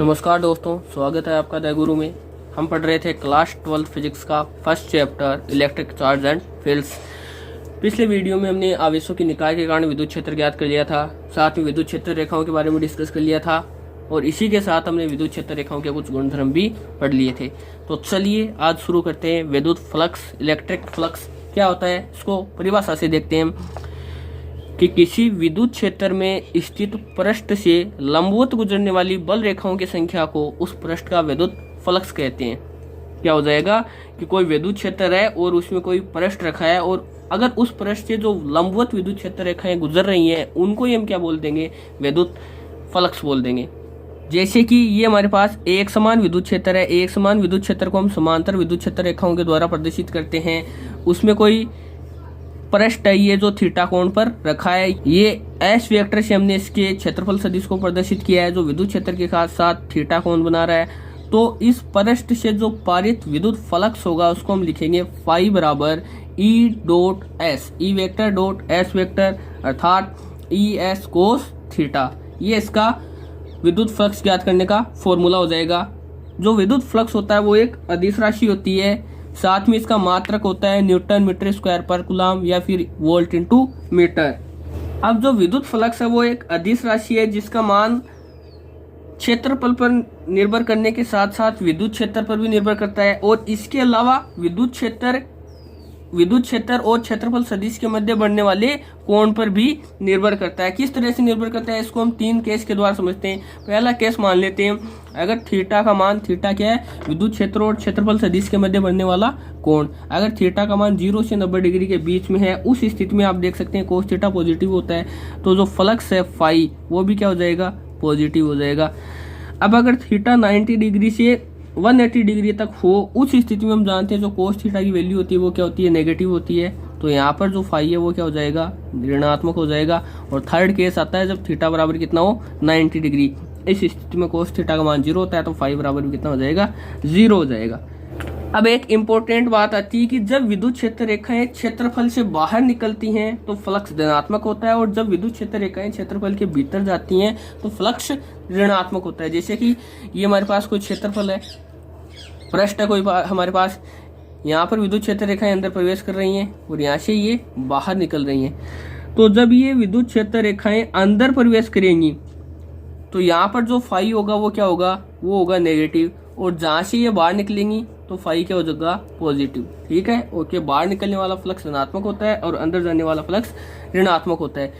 नमस्कार दोस्तों, स्वागत है आपका द गुरु में। हम पढ़ रहे थे क्लास 12 फिजिक्स का first chapter electric charge and fields. पिछले वीडियो में हमने आवेशों की निकाय के कारण विद्युत क्षेत्र ज्ञात कर लिया था, साथ में विद्युत क्षेत्र रेखाओं के बारे में डिस्कस कर लिया था और इसी के साथ हमने विद्युत क्षेत्र रेखाओं के कुछ गुणधर्म भी पढ़ लिए थे। तो चलिए आज शुरू करते हैं। विद्युत फ्लक्स, इलेक्ट्रिक फ्लक्स क्या होता है, इसको परिभाषा से देखते हैं कि किसी विद्युत क्षेत्र में स्थित पृष्ठ से लंबवत गुजरने वाली बल रेखाओं की संख्या को उस पृष्ठ का विद्युत फ्लक्स कहते हैं। क्या हो जाएगा कि कोई विद्युत क्षेत्र है और उसमें कोई पृष्ठ रखा है और अगर उस पृष्ठ से जो लंबवत विद्युत क्षेत्र रेखाएं गुजर रही हैं उनको ही हम क्या बोल देंगे, विद्युत फ्लक्स बोल देंगे। जैसे कि ये हमारे पास एक समान विद्युत क्षेत्र है, एक समान विद्युत क्षेत्र को हम समांतर विद्युत क्षेत्र रेखाओं के द्वारा प्रदर्शित करते हैं। उसमें कोई पृष्ठ है ये जो थीटा कोण पर रखा है, ये एस वेक्टर से हमने इसके क्षेत्रफल सदिश को प्रदर्शित किया है जो विद्युत क्षेत्र के साथ थीटा कोण बना रहा है। तो इस पृष्ठ से जो पारित विद्युत फ्लक्स होगा उसको हम लिखेंगे फाई बराबर E dot S, E vector dot S vector अर्थात ई एस कोस थीटा। ये इसका विद्युत फ्लक्स ज्ञात करने का फॉर्मूला हो जाएगा। जो विद्युत फ्लक्स होता है वो एक अदिश राशि होती है, साथ में इसका मात्रक होता है न्यूटन मीटर स्क्वायर पर कूलम या फिर वोल्ट इनटू मीटर। अब जो विद्युत फ्लक्स है वो एक अदिश राशि है जिसका मान क्षेत्रफल पर निर्भर करने के साथ साथ विद्युत क्षेत्र पर भी निर्भर करता है और इसके अलावा विद्युत क्षेत्र और क्षेत्रफल सदिश के मध्य बढ़ने वाले कोण पर भी निर्भर करता है। किस तरह से निर्भर करता है इसको हम तीन केस के द्वारा समझते हैं। पहला केस मान लेते हैं, अगर थीटा का मान, थीटा क्या है, विद्युत क्षेत्र और क्षेत्रफल सदिश के मध्य बढ़ने वाला कोण, अगर थीटा का मान 0 से 90 डिग्री के बीच में है, उस स्थिति में आप देख सकते हैं कोस थीटा पॉजिटिव होता है, तो जो फ्लक्स है फाई वो भी क्या हो जाएगा, पॉजिटिव हो जाएगा। अब अगर थीटा 90 डिग्री से 180 डिग्री तक हो, उस स्थिति में हम जानते हैं जो कोस थीटा की वैल्यू होती है वो क्या होती है, नेगेटिव होती है। तो यहाँ पर जो फाई है वो क्या हो जाएगा, ऋणात्मक हो जाएगा। और थर्ड केस आता है जब थीटा बराबर कितना हो, 90 डिग्री। इस स्थिति में कोस थीटा का मान 0 होता है तो फाई बराबर भी कितना हो जाएगा, 0 हो जाएगा। अब एक इम्पोर्टेंट बात आती है कि जब विद्युत क्षेत्र रेखाएं क्षेत्रफल से बाहर निकलती हैं तो फ्लक्स धनात्मक होता है और जब विद्युत क्षेत्र रेखाएं क्षेत्रफल के भीतर जाती हैं तो फ्लक्स ऋणात्मक होता है। जैसे कि ये हमारे पास कोई क्षेत्रफल है, पृष्ठ है कोई हमारे पास, यहाँ पर विद्युत क्षेत्र रेखाएं अंदर प्रवेश कर रही हैं और यहाँ से ये बाहर निकल रही हैं। तो जब ये विद्युत क्षेत्र रेखाएं अंदर प्रवेश करेंगी तो यहाँ पर जो फाई होगा वो क्या होगा, वो होगा नेगेटिव, और जहाँ से ये बाहर निकलेंगी तो फाई क्या हो जाएगा, पॉजिटिव। ठीक है, ओके। बाहर निकलने वाला फ्लक्स धनात्मक होता है और अंदर जाने वाला फ्लक्स ऋणात्मक होता है।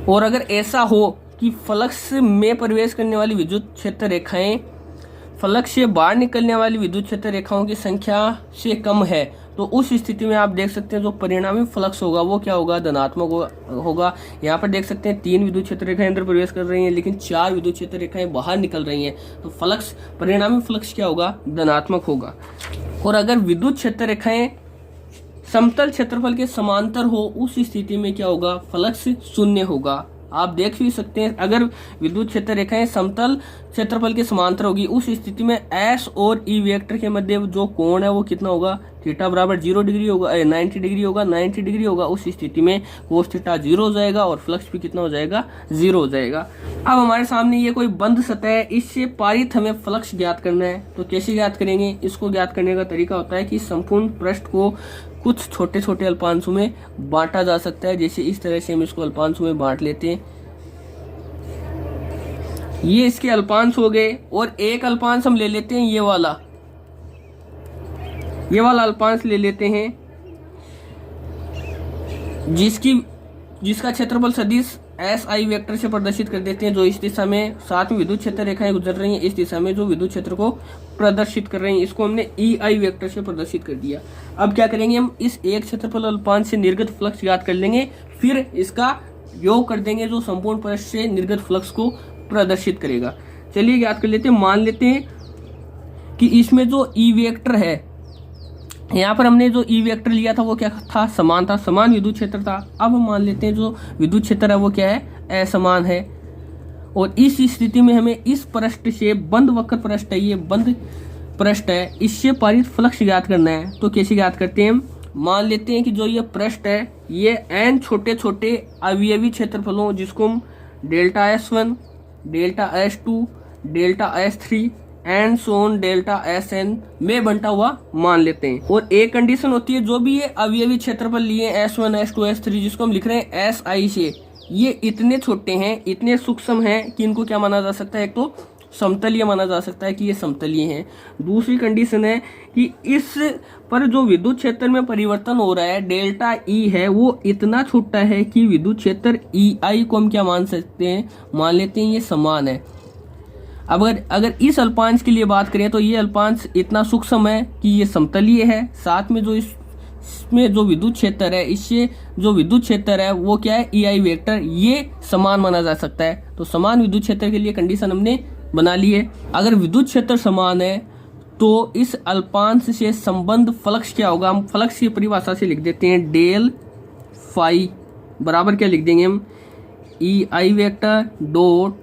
और अगर ऐसा हो कि फ्लक्स में प्रवेश करने वाली विद्युत क्षेत्र रेखाएं फ्लक्स से बाहर निकलने वाली विद्युत क्षेत्र रेखाओं की संख्या से कम है तो उस स्थिति में आप देख सकते हैं जो परिणामी फ्लक्स होगा वो क्या होगा, धनात्मक होगा। यहाँ पर देख सकते हैं 3 विद्युत क्षेत्र रेखाएं अंदर प्रवेश कर रही हैं लेकिन 4 विद्युत क्षेत्र रेखाएं बाहर निकल रही हैं, तो फ्लक्स, परिणामी फ्लक्स क्या होगा, धनात्मक होगा। और अगर विद्युत क्षेत्र रेखाएं समतल क्षेत्रफल के समांतर हो उस स्थिति में क्या होगा, फ्लक्स शून्य होगा। आप देख भी सकते हैं अगर विद्युत क्षेत्र रेखाएं समतल क्षेत्रफल के समांतर होगी उस स्थिति में एस और ई वेक्टर के मध्य जो कोण है वो कितना होगा, थीटा बराबर 0 डिग्री होगा, 90 डिग्री होगा, 90 डिग्री होगा। उस स्थिति में कोस थीटा 0 हो जाएगा और फ्लक्स भी कितना हो जाएगा, 0 हो जाएगा। अब हमारे सामने ये कोई बंद सतह है, इससे पारित हमें फ्लक्स ज्ञात करना है। तो कैसे ज्ञात करेंगे, इसको ज्ञात करने का तरीका होता है कि संपूर्ण पृष्ठ को कुछ छोटे छोटे अल्पांशों में बांटा जा सकता है। जैसे इस तरह से हम इसको अल्पांशों में बांट लेते हैं, ये इसके अल्पांश हो गए और एक अल्पांश हम ले लेते हैं ये वाला अल्पांश ले लेते हैं जिसका क्षेत्रफल सदिश एस आई वेक्टर से प्रदर्शित कर देते हैं, जो इस दिशा में साथ में विद्युत क्षेत्र रेखाएं गुजर रही हैं, इस दिशा में जो विद्युत क्षेत्र को प्रदर्शित कर रही हैं, इसको हमने ई आई वेक्टर से प्रदर्शित कर दिया। अब क्या करेंगे, हम इस एक क्षेत्रफल अल्पांश से निर्गत फ्लक्स ज्ञात कर लेंगे, फिर इसका योग कर देंगे जो संपूर्ण पृष्ठ से निर्गत फ्लक्स को प्रदर्शित करेगा। चलिए ज्ञात कर लेते हैं। मान लेते हैं कि इसमें जो ई वेक्टर है, यहाँ पर हमने जो ई वेक्टर लिया था वो क्या था, समान था, समान विद्युत क्षेत्र था। अब हम मान लेते हैं जो विद्युत क्षेत्र है वो क्या है, असमान है। और इस स्थिति में हमें इस पृष्ठ से, बंद वक्र पृष्ठ है, ये बंद पृष्ठ है, इससे पारित फ्लक्स ज्ञात करना है। तो कैसे ज्ञात करते हैं, मान लेते हैं कि जो ये पृष्ठ है ये n छोटे छोटे अवयवी क्षेत्रफलों जिसको हम delta S1, delta S2, delta S3 and so on delta SN में बंटा हुआ मान लेते हैं। और एक कंडीशन होती है, जो भी ये अवयवी क्षेत्रफल लिए S1 S2 S3 जिसको हम लिख रहे हैं SI से, ये इतने छोटे हैं, इतने सूक्ष्म हैं कि इनको क्या माना जा सकता है, एक तो समतलीय माना जा सकता है कि ये समतलीय हैं। दूसरी कंडीशन है कि इस पर जो विद्युत क्षेत्र में परिवर्तन हो रहा है डेल्टा E है, वो इतना छोटा है कि विद्युत क्षेत्र EI को हम क्या मान सकते हैं, मान लेते हैं ये समान है। अब अगर इस अल्पांश के लिए बात करें तो ये अल्पांश इतना सूक्ष्म है कि ये समतलीय है, साथ में जो इसमें जो विद्युत क्षेत्र है, इससे जो विद्युत क्षेत्र है वो क्या है, EI वेक्टर, ये समान माना जा सकता है। तो समान विद्युत क्षेत्र के लिए कंडीशन हमने बना ली है। अगर विद्युत क्षेत्र समान है तो इस अल्पांश से संबंध फ्लक्स क्या होगा, हम फ्लक्स की परिभाषा से लिख देते हैं, डेल फाई बराबर क्या लिख देंगे हम, EI vector dot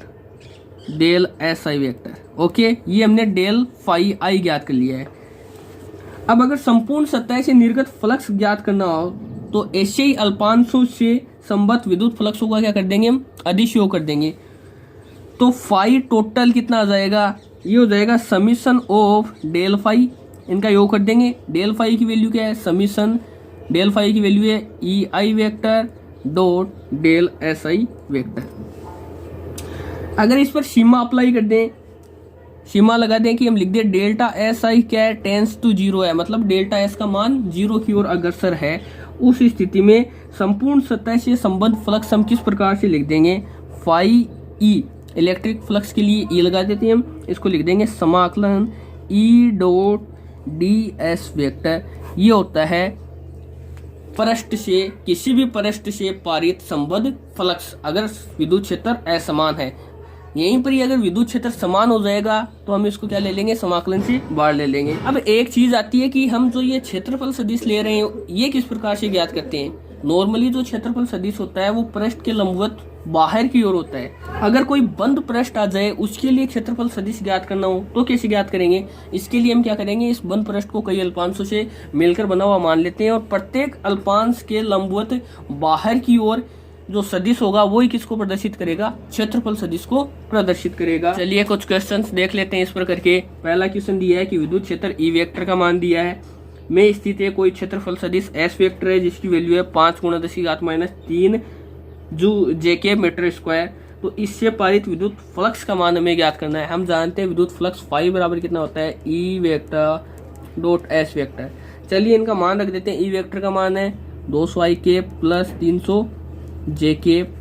del SI vector. Okay, ये हमने डेल फाई आई ज्ञात कर लिया है। अब अगर संपूर्ण सतह से निर्गत फ्लक्स ज्ञात करना हो तो ऐसे ही अल्पांशों से संबद्ध विद्युत फ्लक्सों का क्या कर देंगे हम, अदिश योग कर देंगे। तो फाई टोटल कितना आ जाएगा, ये हो जाएगा समीशन ऑफ डेल फाई, इनका योग कर देंगे। डेल फाई की वैल्यू क्या है, समीशन डेल फाई की वैल्यू है EI vector dot del SI vector. अगर इस पर सीमा अप्लाई कर दें, सीमा लगा दें कि हम लिख दें डेल्टा SI क्या है, टेंस टू 0 है, मतलब डेल्टा S का मान 0 की ओर अग्रसर है। उस स्थिति में संपूर्ण सतह से संबद्ध फ्लक्स हम किस प्रकार से लिख देंगे, फाई E, इलेक्ट्रिक फ्लक्स के लिए E लगा देते हैं हम, इसको लिख देंगे समाकलन E डॉट DS वेक्टर। ये होता है पृष्ठ से, किसी भी पृष्ठ से पारित संबद्ध फ्लक्स अगर विद्युत क्षेत्र असमान है। यहीं पर ही अगर विद्युत क्षेत्र समान हो जाएगा तो हम इसको क्या ले लेंगे, समाकलन से बाहर ले लेंगे। अब एक चीज आती है कि हम जो ये क्षेत्रफल सदिश ले रहे हैं ये किस प्रकार से ज्ञात करते हैं। नॉर्मली जो क्षेत्रफल सदिश होता है वो पृष्ठ के लंबवत बाहर की ओर होता है। अगर कोई बंद पृष्ठ आ जाए उसके लिए क्षेत्रफल सदिश ज्ञात करना हो तो कैसे ज्ञात करेंगे, इसके लिए हम क्या करेंगे, इस बंद पृष्ठ को कई अल्पांशों से मिलकर बना हुआ मान लेते हैं और प्रत्येक अल्पांश के लंबवत बाहर की ओर जो सदिश होगा वही किसको प्रदर्शित करेगा, क्षेत्रफल सदिश को प्रदर्शित करेगा। चलिए कुछ क्वेश्चंस देख लेते हैं इस पर करके। पहला क्वेश्चन दिया है कि विद्युत क्षेत्र E वेक्टर का मान दिया है, में स्थित है कोई क्षेत्रफल सदिश S वेक्टर है जिसकी वैल्यू है 5 × 10⁻³ J मीटर स्क्वायर। तो इससे पारित विद्युत फ्लक्स का मान हमें ज्ञात करना है। हम जानते हैं विद्युत फ्लक्स फाई बराबर कितना होता है, E vector dot S vector. चलिए इनका मान रख देते हैं। E वेक्टर का मान है 200I cap plus 300 J cap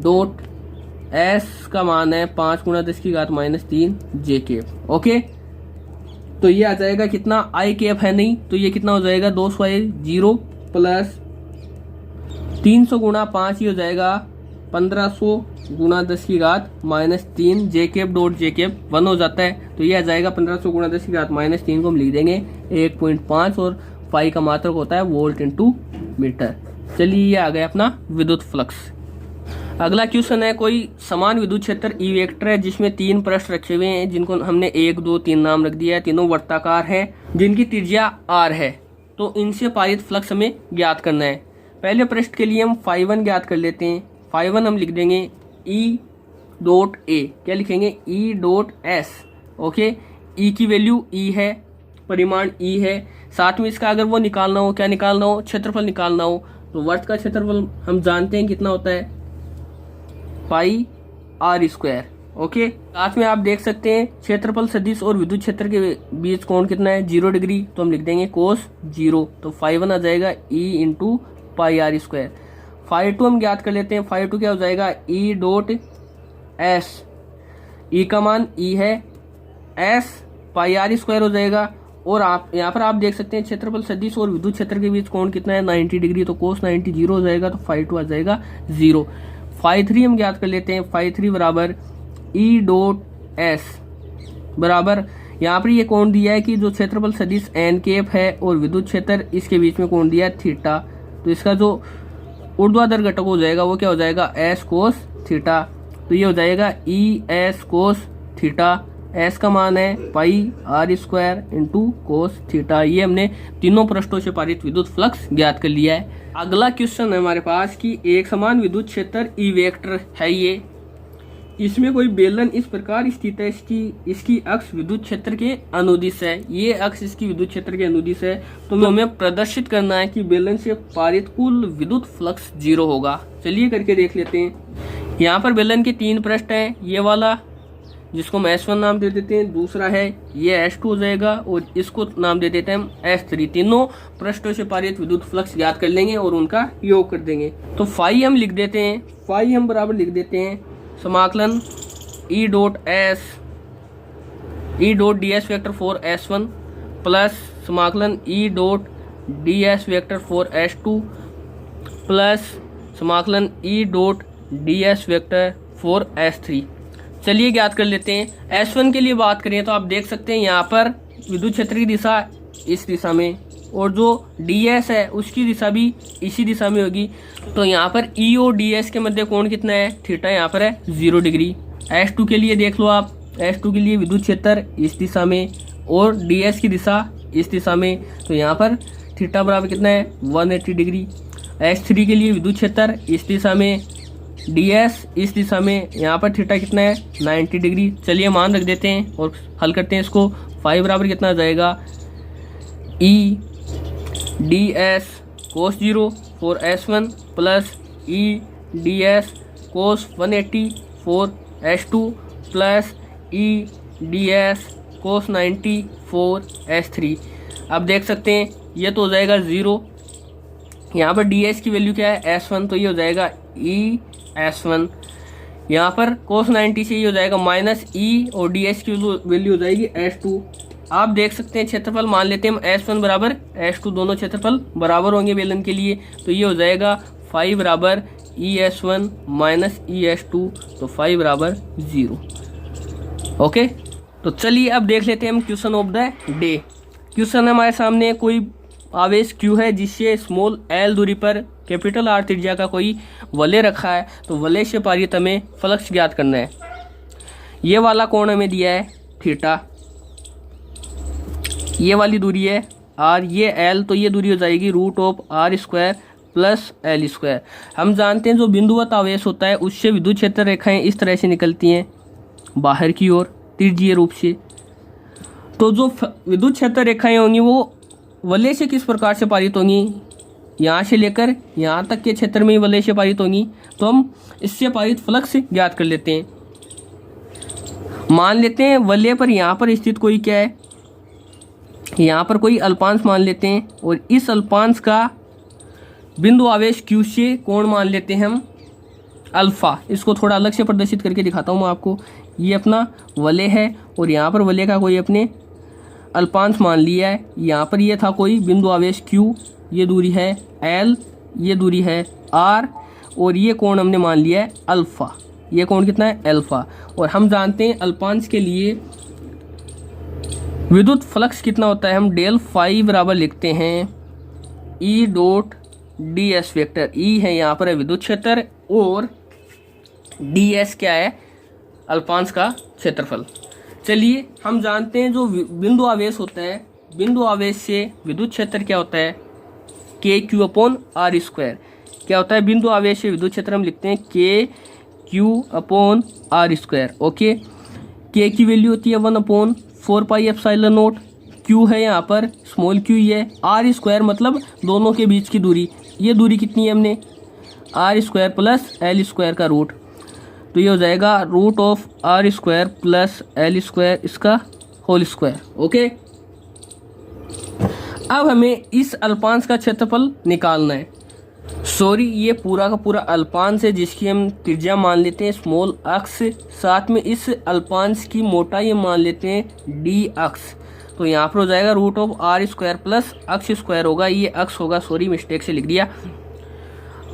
dot S का मान है 5 × 10⁻³ J कैप। ओके, तो ये आ जाएगा कितना, I कैप है नहीं तो ये कितना हो जाएगा 200I 0 प्लस 300 × 5 ही हो जाएगा 1500 × 10⁻³ J cap dot J cap 1 हो जाता है। तो ये आ जाएगा 1500 × 10⁻³ को हम लिख देंगे 1.5 और फाई का मात्रक होता है वोल्ट इंटू मीटर। चलिए ये आ गया अपना विद्युत फ्लक्स। अगला क्वेश्चन है, कोई समान विद्युत क्षेत्र E वेक्टर है जिसमें 3 पृष्ठ रखे हुए हैं जिनको हमने 1 2 3 नाम रख दिया है। तीनों वर्ताकार हैं जिनकी त्रिज्या R है। तो इनसे पारित फ्लक्स हमें ज्ञात करना है। पहले पृष्ठ के लिए हम φ1 ज्ञात कर लेते हैं। φ1 हम लिख देंगे E डॉट A, क्या लिखेंगे E dot S। Okay, E की वैल्यू E है, परिमाण E है, साथ में इसका अगर वो निकालना हो, क्या निकालना हो, क्षेत्रफल निकालना हो, तो वर्त का क्षेत्रफल हम जानते हैं कितना होता है पाई R²। ओके, साथ में आप देख सकते हैं क्षेत्रफल सदिश और विद्युत क्षेत्र के बीच कोण कितना है 0 डिग्री, तो हम लिख देंगे cos 0। तो φ1 आ जाएगा E इंटू पाई R²। φ2 हम ज्ञात कर लेते हैं। φ2 क्या हो जाएगा E डॉट S, E का मान E है, S पाई R² हो जाएगा। और आप यहाँ पर आप देख सकते हैं क्षेत्रफल सदिश और विद्युत क्षेत्र के बीच कोण कितना है 90 डिग्री, तो cos 90 0 हो जाएगा, तो φ2 आ जाएगा 0। φ3 हम ज्ञात कर लेते हैं। φ3 बराबर E डॉट S बराबर, यहाँ पर ये कोण दिया है कि जो क्षेत्रफल सदिश n कैप है और विद्युत क्षेत्र इसके बीच में कोण दिया है थीटा, तो इसका जो ऊर्ध्वाधर घटक हो जाएगा वो क्या हो जाएगा S कोस थीटा। तो ये हो जाएगा E S cos theta. S का मान है पाई R² इंटू कोस थीटा। ये हमने तीनों पृष्ठों से पारित विद्युत फ्लक्स ज्ञात कर लिया है। अगला क्वेश्चन है हमारे पास कि एक समान विद्युत क्षेत्र E वेक्टर है ये, इसमें कोई बेलन इस प्रकार स्थित है, इसकी अक्ष विद्युत क्षेत्र के अनुदिश है, ये अक्ष इसकी विद्युत क्षेत्र के अनुदिश है। तो हमें प्रदर्शित करना है कि बेलन से पारित कुल विद्युत फ्लक्स 0 होगा। चलिए करके देख लेते हैं। यहाँ पर बेलन के 3 पृष्ठ हैं, ये वाला जिसको हम S1 नाम दे देते हैं, दूसरा है ये S2 हो जाएगा और इसको नाम दे देते हैं हम S3। तीनों पृष्ठों से पारित विद्युत फ्लक्स ज्ञात कर लेंगे और उनका योग कर देंगे। तो फाई हम लिख देते हैं, फाई हम बराबर लिख देते हैं समाकलन E dot ds vector for S1 plus समाकलन E dot ds vector for S2 plus समाकलन E dot ds vector for S3। चलिए ज्ञात कर लेते हैं। S1 के लिए बात करें तो आप देख सकते हैं यहाँ पर विद्युत क्षेत्र की दिशा इस दिशा में और जो ds है उसकी दिशा भी इसी दिशा में होगी। तो यहाँ पर E और ds के मध्य कोण कितना है, थीटा यहाँ पर है 0 डिग्री। S2 के लिए देख लो आप, S2 के लिए विद्युत क्षेत्र इस दिशा में और ds की दिशा इस दिशा में, तो यहाँ पर थीटा बराबर कितना है 180 डिग्री। S3 के लिए विद्युत क्षेत्र इस दिशा में, ds इस दिशा में, यहाँ पर थीटा कितना है 90 डिग्री। चलिए मान रख देते हैं और हल करते हैं इसको। 5 बराबर कितना आ जाएगा E ds cos 0 for S1 plus E ds cos 180 for S2 plus E ds cos 90 for S3। अब देख सकते हैं ये तो हो जाएगा 0। यहाँ पर ds की वैल्यू क्या है S1, तो ये हो जाएगा E S1। यहाँ पर cos 90 से ये हो जाएगा माइनस E और ds की वैल्यू हो जाएगी S2। आप देख सकते हैं क्षेत्रफल मान लेते हैं हम S1 बराबर S2, दोनों क्षेत्रफल बराबर होंगे बेलन के लिए, तो ये हो जाएगा 5 बराबर ES1 माइनस ES2, तो 5 बराबर 0। ओके, तो चलिए अब देख लेते हैं हम question of the day. Question हमारे सामने कोई आवेश Q है जिससे स्मॉल l दूरी पर कैपिटल R त्रिज्या का कोई वलय रखा है, तो वलय से पारित हमें फ्लक्स ज्ञात करना है। ये वाला कोण हमें दिया है थीटा, ये वाली दूरी है R, ये L, तो ये दूरी हो जाएगी √R² प्लस L²। हम जानते हैं जो बिंदुवत आवेश होता है उससे विद्युत क्षेत्र रेखाएं इस तरह से निकलती हैं बाहर की ओर त्रिज्यीय रूप से। तो जो विद्युत क्षेत्र रेखाएं होंगी वो वलय से किस प्रकार से पारित होंगी, यहाँ से लेकर यहाँ तक के क्षेत्र में ही वलय से पारित होंगी। तो हम इससे पारित फ्लक्स ज्ञात कर लेते हैं। मान लेते हैं वलय पर यहाँ पर स्थित कोई क्या है, यहाँ पर कोई अल्पांश मान लेते हैं और इस अल्पांश का बिंदु आवेश Q से कोण मान लेते हैं हम अल्फा। इसको थोड़ा अलग से प्रदर्शित करके दिखाता हूँ मैं आपको। ये अपना वलय है और यहाँ पर वलय का कोई अपने अल्पांश मान लिया है। यहाँ पर ये था कोई बिंदु आवेश Q, ये दूरी है L, ये दूरी है R और ये कोण हमने मान लिया है अल्फा। ये कोण कितना है अल्फा। और हम जानते हैं अल्पांश के लिए विद्युत फ्लक्स कितना होता है, हम डेल फाई बराबर लिखते हैं E dot ds vector. E है यहाँ पर है विद्युत क्षेत्र और ds क्या है अल्पांश का क्षेत्रफल। चलिए हम जानते हैं जो बिंदु आवेश होता है, बिंदु आवेश से विद्युत क्षेत्र क्या होता है KQ/R²। क्या होता है बिंदु आवेश से विद्युत क्षेत्र हम लिखते हैं KQ/R²। ओके, K की वैल्यू होती है 1/4πε0। Q है यहाँ पर स्मॉल q ही है, R² मतलब दोनों के बीच की दूरी। ये दूरी कितनी है हमने R² प्लस L² का रूट, तो ये हो जाएगा √R² प्लस L² इसका होल स्क्वायर। ओके, अब हमें इस अल्पांश का क्षेत्रफल निकालना है। सॉरी, ये पूरा का पूरा अल्पांश है जिसकी हम त्रिज्या मान लेते हैं स्मॉल अक्ष, साथ में इस अल्पांश की मोटाई मान लेते हैं d अक्ष। तो यहाँ पर हो जाएगा √R² प्लस अक्ष स्क्वायर होगा, ये अक्ष होगा, सॉरी मिस्टेक से लिख दिया।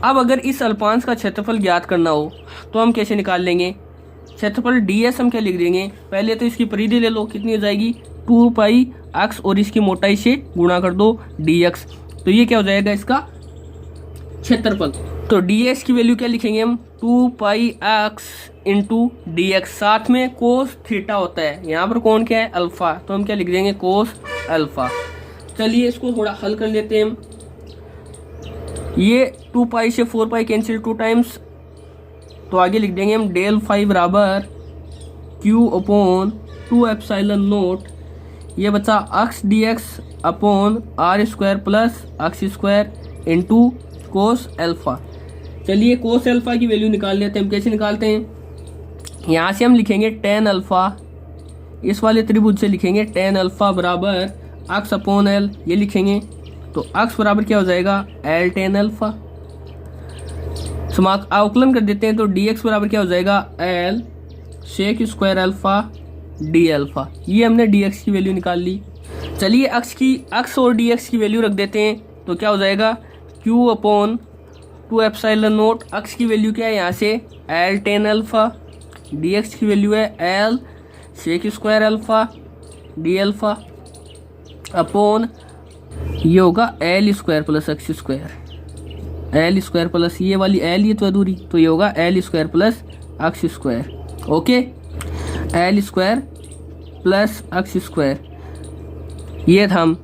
अब अगर इस अल्पांश का क्षेत्रफल ज्ञात करना हो तो हम कैसे निकाल लेंगे, क्षेत्रफल ds हम क्या लिख देंगे, पहले तो इसकी परिधि ले लो, कितनी हो जाएगी 2π अक्ष और इसकी मोटाई से गुणा कर दो dx, तो ये क्या हो जाएगा इसका क्षेत्रफल। तो ds की वैल्यू क्या लिखेंगे हम 2π अक्ष इंटू dx, साथ में कोस थीटा होता है, यहाँ पर कौन क्या है अल्फा, तो हम क्या लिख देंगे कोस अल्फा। चलिए इसको थोड़ा हल कर लेते हैं हम। ये 2π से 4π कैंसिल 2 टाइम्स तो आगे लिख देंगे हम डेल फाई बराबर क्यू अपॉन 2 एप्सिलॉन नोट, ये बचा x d x upon r square plus x square into cos alpha. चलिए कोस एल्फा की वैल्यू निकाल लेते हैं। हम कैसे निकालते हैं, यहाँ से हम लिखेंगे टेन अल्फा, इस वाले त्रिभुज से लिखेंगे टेन अल्फा बराबर अक्स अपॉन एल, ये लिखेंगे तो अक्स बराबर क्या हो जाएगा एल टेन अल्फा। अवकलन कर देते हैं तो डी एक्स बराबर क्या हो जाएगा L sec square alpha D alpha. ये हमने डी एक्स की वैल्यू निकाल ली। चलिए अक्स और डी एक्स की वैल्यू रख देते हैं तो क्या हो जाएगा Q upon 2 epsilon naught, X की वैल्यू क्या है यहाँ से L tan alpha, D X की वैल्यू है L sec square alpha D alpha upon ये होगा L square plus X square, L square plus ये वाली एल, ये तो अधूरी, तो ये होगा L square plus X square. Okay, L square plus X square, ये था हम।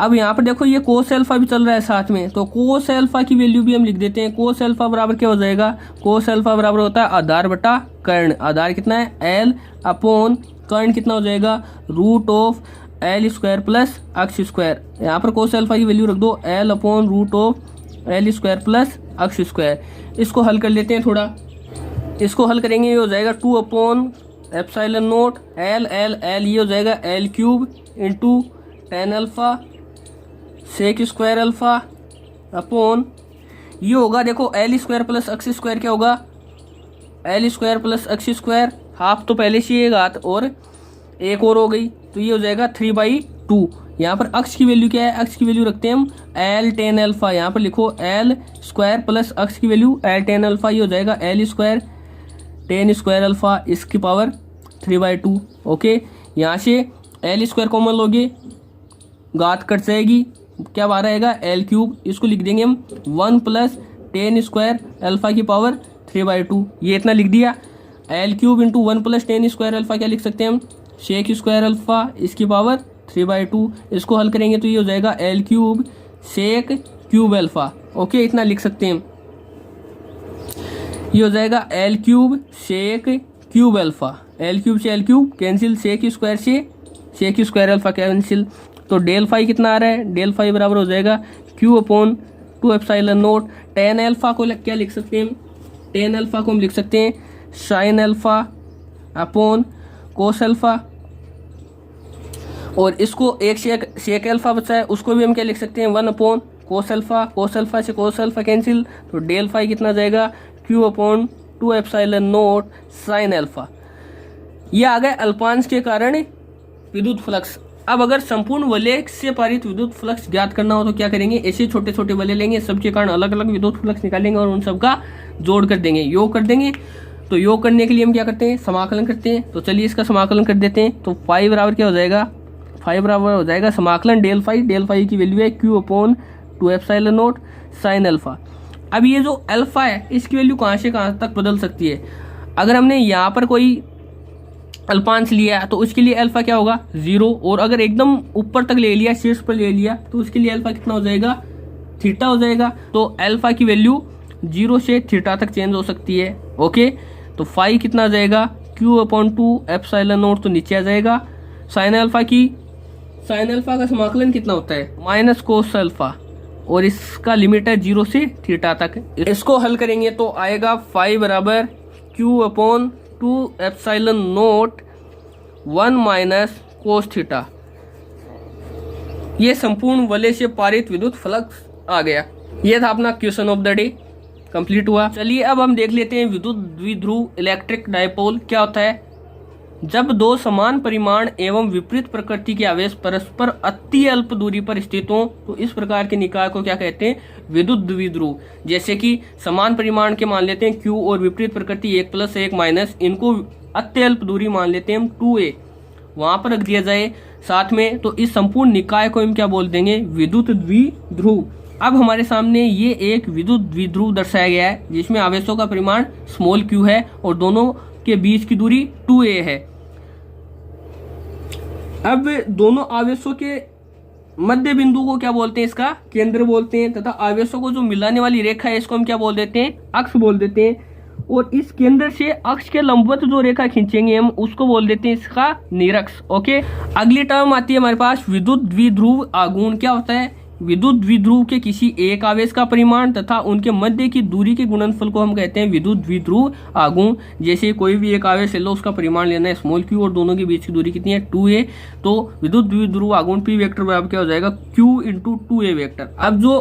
अब यहाँ पर देखो ये कोस एल्फा भी चल रहा है साथ में, तो कोस एल्फा की वैल्यू भी हम लिख देते हैं। कोस एल्फा बराबर क्या हो जाएगा, कोस एल्फा बराबर होता है आधार बटा कर्ण, आधार कितना है एल अपॉन कर्ण कितना हो जाएगा root of L square plus X square. यहाँ पर कोस एल्फा की वैल्यू रख दो L upon root of L square plus X square. इसको हल कर लेते हैं थोड़ा, इसको हल करेंगे ये हो जाएगा 2 upon epsilon naught L L L, ये हो जाएगा L cube into tan alpha sec square alpha upon ये होगा देखो L square plus X square क्या होगा L square plus X square, half तो पहले से एक हाथ और एक और हो गई, तो ये हो जाएगा 3/2। यहाँ पर एक्स की वैल्यू क्या है, एक्स की वैल्यू रखते हैं हम एल टेन अल्फा, यहाँ पर लिखो एल स्क्वायर प्लस एक्स की वैल्यू एल टेन अल्फा, ये हो जाएगा L square ten square alpha इसकी पावर 3/2। ओके, यहाँ से एल स्क्वायर कॉमन लोगे घात कट जाएगी, क्या बाहर आएगा एल क्यूब, इसको लिख देंगे हम 1 प्लस टेन स्क्वायर अल्फा की पावर 3/2, ये इतना लिख दिया। L cube into 1 plus tan square alpha क्या लिख सकते हैं हम सेक स्क्वायर अल्फा इसकी पावर 3/2, इसको हल करेंगे तो ये हो जाएगा L cube sec cube alpha. Okay, इतना लिख सकते हैं हम, ये हो जाएगा L cube sec cube alpha, L cube से L cube cancel, sec square से सेक स्क्वायर अल्फा कैंसिल, तो डेल फाई कितना आ रहा है, डेल फाई बराबर हो जाएगा Q upon 2 epsilon note. Tan alpha को क्या लिख सकते हैं, टेन अल्फा को हम लिख सकते हैं sine alpha upon cos alpha, और इसको एक सेक अल्फा बचा है उसको भी हम क्या लिख सकते हैं 1 upon cos alpha, cos alpha से कोस अल्फा कैंसिल, तो डेल फाई कितना जाएगा Q upon 2 epsilon note sine alpha. ये आ गए अल्पांश के कारण विद्युत फ्लक्स। अब अगर संपूर्ण वलय से पारित विद्युत फ्लक्स ज्ञात करना हो तो क्या करेंगे, ऐसे छोटे छोटे वलय लेंगे, सबके कारण अलग अलग विद्युत फ्लक्स निकालेंगे और उन सबका जोड़ कर देंगे, योग कर देंगे। तो योग करने के लिए हम क्या करते हैं समाकलन करते हैं, तो चलिए इसका समाकलन कर देते हैं। तो फाई बराबर क्या हो जाएगा, फाई बराबर हो जाएगा समाकलन डेल फाई की वैल्यू है Q upon 2 epsilon note sine alpha. अब ये जो अल्फा है इसकी वैल्यू कहाँ से कहाँ तक बदल सकती है, अगर हमने यहाँ पर कोई अल्पांश लिया तो उसके लिए अल्फा क्या होगा 0, और अगर एकदम ऊपर तक ले लिया शीर्ष पर ले लिया तो उसके लिए अल्फा कितना हो जाएगा थीटा हो जाएगा। तो अल्फा की वैल्यू 0 से थीटा तक चेंज हो सकती है। ओके, तो फाई कितना आ जाएगा क्यू अपॉन 2 एप्सिलॉन नोट, तो नीचे आ जाएगा। साइन अल्फा का समाकलन कितना होता है माइनस कोस अल्फा, और इसका लिमिट है 0 से थीटा तक। इसको हल करेंगे तो आएगा फाई बराबर Q upon 2 epsilon note 1 minus cos theta. ये संपूर्ण वलय से पारित विद्युत फ्लक्स आ गया। ये था अपना question of the day, complete हुआ। चलिए अब हम देख लेते हैं विद्युत द्विध्रुव इलेक्ट्रिक डायपोल क्या होता है। जब दो समान परिमाण एवं विपरीत प्रकृति के आवेश परस्पर अति अल्प दूरी पर स्थित हों तो इस प्रकार के निकाय को क्या कहते हैं विद्युत द्विध्रुव। जैसे कि समान परिमाण के मान लेते हैं Q और विपरीत प्रकृति 1 प्लस 1 माइनस, इनको अति अल्प दूरी मान लेते हैं हम 2a, वहां पर रख दिया जाए साथ में, तो इस संपूर्ण निकाय को हम क्या बोल देंगे विद्युत द्विध्रुव। अब हमारे सामने ये एक विद्युत द्विध्रुव दर्शाया गया है जिसमें आवेशों का परिमाण स्मॉल q है और दोनों के बीच की दूरी 2a है। अब दोनों आवेशों के मध्य बिंदु को क्या बोलते हैं, इसका केंद्र बोलते हैं, तथा आवेशों को जो मिलाने वाली रेखा है इसको हम क्या बोल देते हैं अक्ष बोल देते हैं। और इस केंद्र से अक्ष के लंबवत जो रेखा खींचेंगे हम उसको बोल देते हैं इसका निरक्ष। ओके, अगली टर्म आती है हमारे पास विद्युत द्विध्रुव आघूर्ण। क्या होता है? विद्युत द्विध्रुव के किसी एक आवेश का परिमाण तथा उनके मध्य की दूरी के गुणनफल को हम कहते हैं विद्युत द्विध्रुव आघूर्ण। जैसे कोई भी एक आवेश ले लो, उसका परिमाण लेना है स्मॉल q और दोनों के बीच की दूरी कितनी है 2a, तो विद्युत द्विध्रुव आघूर्ण p वेक्टर बराबर क्या हो जाएगा q इंटू 2a वेक्टर। अब जो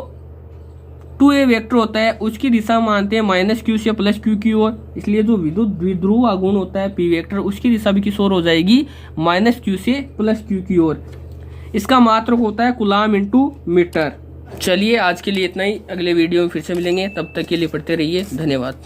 2a वेक्टर होता है उसकी दिशा मानते हैं -q से +q की ओर, इसलिए जो विद्युत द्विध्रुव आघूर्ण होता है p वेक्टर उसकी दिशा भी किस ओर हो जाएगी -q से +q की ओर। इसका मात्रक होता है कूलाम इंटू मीटर। चलिए आज के लिए इतना ही, अगले वीडियो में फिर से मिलेंगे, तब तक के लिए पढ़ते रहिए, धन्यवाद।